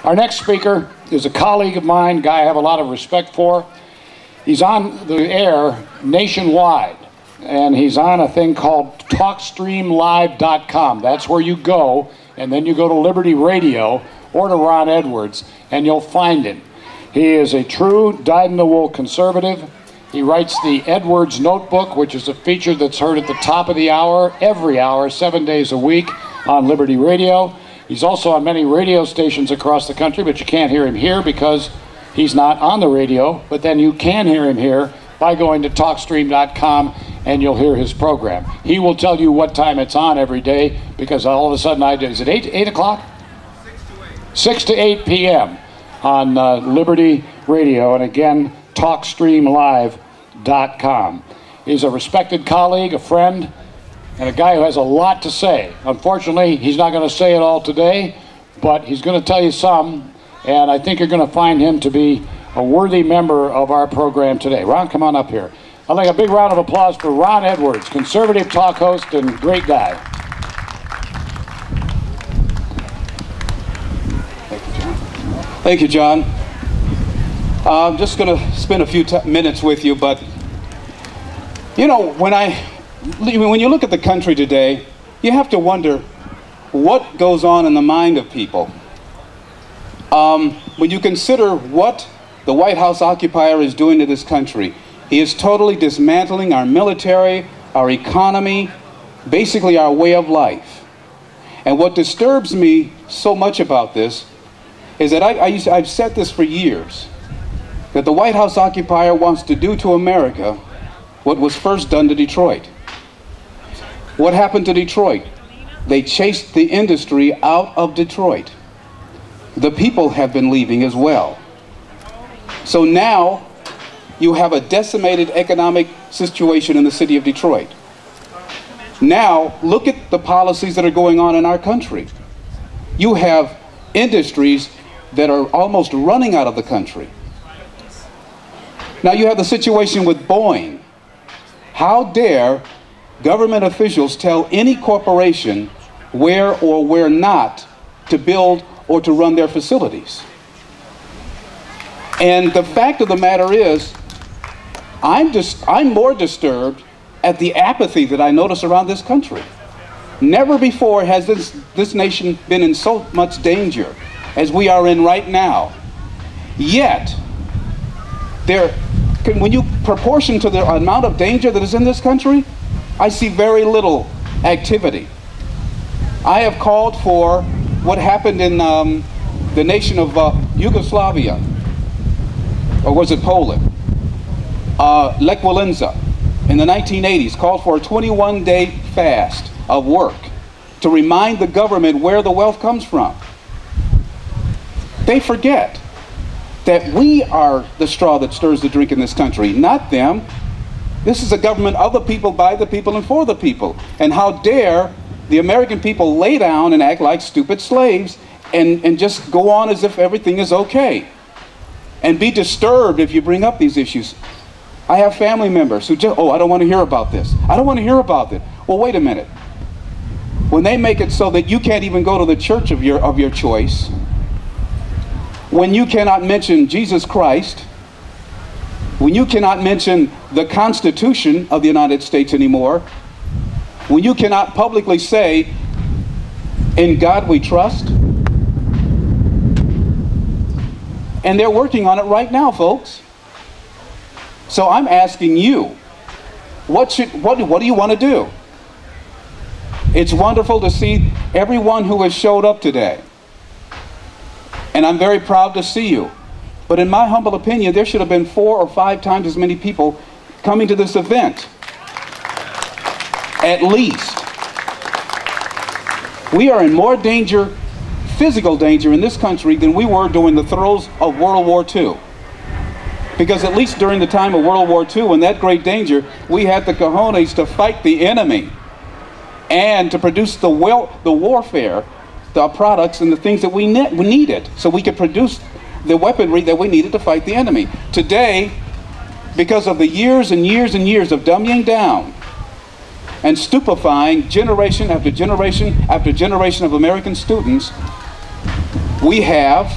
Our next speaker is a colleague of mine, guy I have a lot of respect for. He's on the air nationwide, and he's on a thing called TalkStreamLive.com. That's where you go, and then you go to Liberty Radio or to Ron Edwards, and you'll find him. He is a true dyed-in-the-wool conservative. He writes the Edwards Notebook, which is a feature that's heard at the top of the hour, every hour, 7 days a week on Liberty Radio. He's also on many radio stations across the country, but you can't hear him here because he's not on the radio. But then you can hear him here by going to TalkStream.com, and you'll hear his program. He will tell you what time it's on every day, because all of a sudden is it 8 o'clock? 6 to 8 p.m. on Liberty Radio, and again, TalkStreamLive.com. He's a respected colleague, a friend, and a guy who has a lot to say. Unfortunately, he's not going to say it all today, but he's going to tell you some, and I think you're going to find him to be a worthy member of our program today. Ron, come on up here. I'd like a big round of applause for Ron Edwards, conservative talk host and great guy. Thank you, John. I'm just going to spend a few minutes with you, but you know, when you look at the country today, you have to wonder what goes on in the mind of people. When you consider what the White House occupier is doing to this country, he is totally dismantling our military, our economy, basically our way of life. And what disturbs me so much about this is that I've said this for years, that the White House occupier wants to do to America what was first done to Detroit. What happened to Detroit? They chased the industry out of Detroit. The people have been leaving as well. So now you have a decimated economic situation in the city of Detroit. Now look at the policies that are going on in our country. You have industries that are almost running out of the country. Now you have the situation with Boeing. How dare government officials tell any corporation where or where not to build or to run their facilities? And the fact of the matter is, I'm more disturbed at the apathy that I notice around this country. Never before has this nation been in so much danger as we are in right now. Yet, when you proportion to the amount of danger that is in this country, I see very little activity. I have called for what happened in the nation of Yugoslavia, or was it Poland? Lech Walesa in the 1980s called for a 21-day fast of work to remind the government where the wealth comes from. They forget that we are the straw that stirs the drink in this country, not them. This is a government of the people, by the people, and for the people. And how dare the American people lay down and act like stupid slaves and just go on as if everything is okay, and be disturbed if you bring up these issues. I have family members who just, oh, I don't want to hear about this. I don't want to hear about it. Well, wait a minute. When they make it so that you can't even go to the church of your choice, when you cannot mention Jesus Christ, when you cannot mention the Constitution of the United States anymore, when you cannot publicly say, in God we trust, and they're working on it right now, folks. So I'm asking you, what do you want to do? It's wonderful to see everyone who has showed up today. And I'm very proud to see you. But in my humble opinion, there should have been 4 or 5 times as many people coming to this event. At least. We are in more danger, physical danger in this country than we were during the throes of World War II. Because at least during the time of World War II, in that great danger, we had the cojones to fight the enemy and to produce the warfare, the products and the things that we needed, so we could produce the weaponry that we needed to fight the enemy. Today, because of the years and years and years of dumbing down and stupefying generation after generation after generation of American students, we have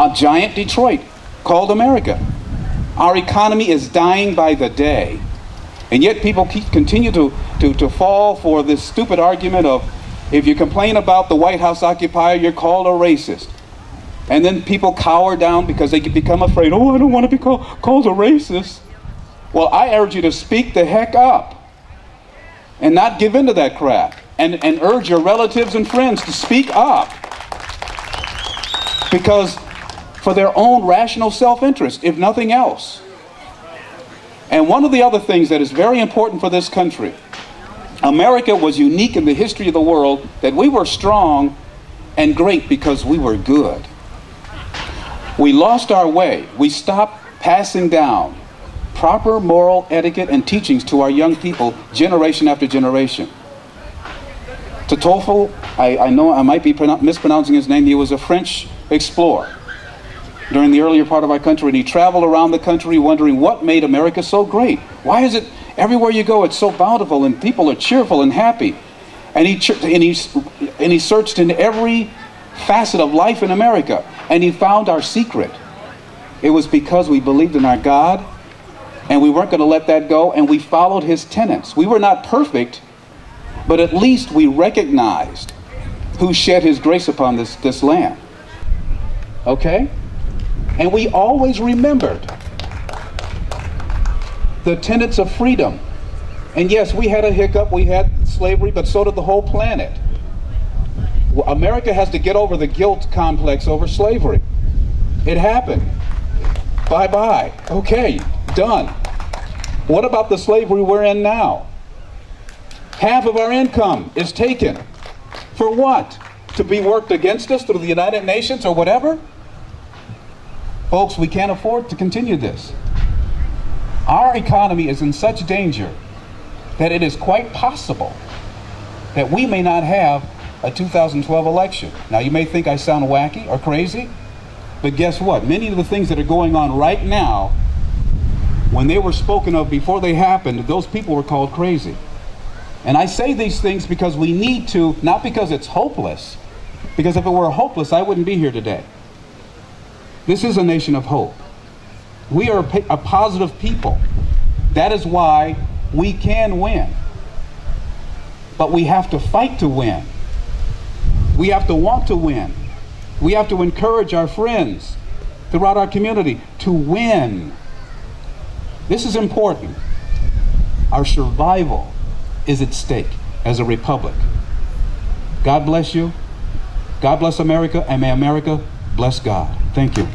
a giant Detroit called America. Our economy is dying by the day. And yet people continue to fall for this stupid argument of, if you complain about the White House occupier, you're called a racist. And then people cower down because they become afraid. Oh, I don't want to be called a racist. Well, I urge you to speak the heck up and not give in to that crap. And urge your relatives and friends to speak up. Because for their own rational self-interest, if nothing else. And one of the other things that is very important for this country, America was unique in the history of the world that we were strong and great because we were good. We lost our way. We stopped passing down proper moral etiquette and teachings to our young people generation after generation. To Toffel, I know I might be mispronouncing his name, he was a French explorer during the earlier part of our country, and he traveled around the country wondering what made America so great. Why is it everywhere you go it's so bountiful and people are cheerful and happy? And he searched in every facet of life in America, and he found our secret. It was because we believed in our God, and we weren't going to let that go, and we followed his tenets. We were not perfect, but at least we recognized who shed his grace upon this land. Okay? And we always remembered the tenets of freedom. And yes, we had a hiccup, we had slavery, but so did the whole planet. America has to get over the guilt complex over slavery. It happened. Bye-bye. Okay, done. What about the slavery we're in now? Half of our income is taken. For what? To be worked against us through the United Nations or whatever? Folks, we can't afford to continue this. Our economy is in such danger that it is quite possible that we may not have a 2012 election. Now, you may think I sound wacky or crazy, but guess what? Many of the things that are going on right now, when they were spoken of before they happened, those people were called crazy. And I say these things because we need to, not because it's hopeless, because if it were hopeless, I wouldn't be here today. This is a nation of hope. We are a positive people. That is why we can win. But we have to fight to win. We have to want to win. We have to encourage our friends throughout our community to win. This is important. Our survival is at stake as a republic. God bless you. God bless America, and may America bless God. Thank you.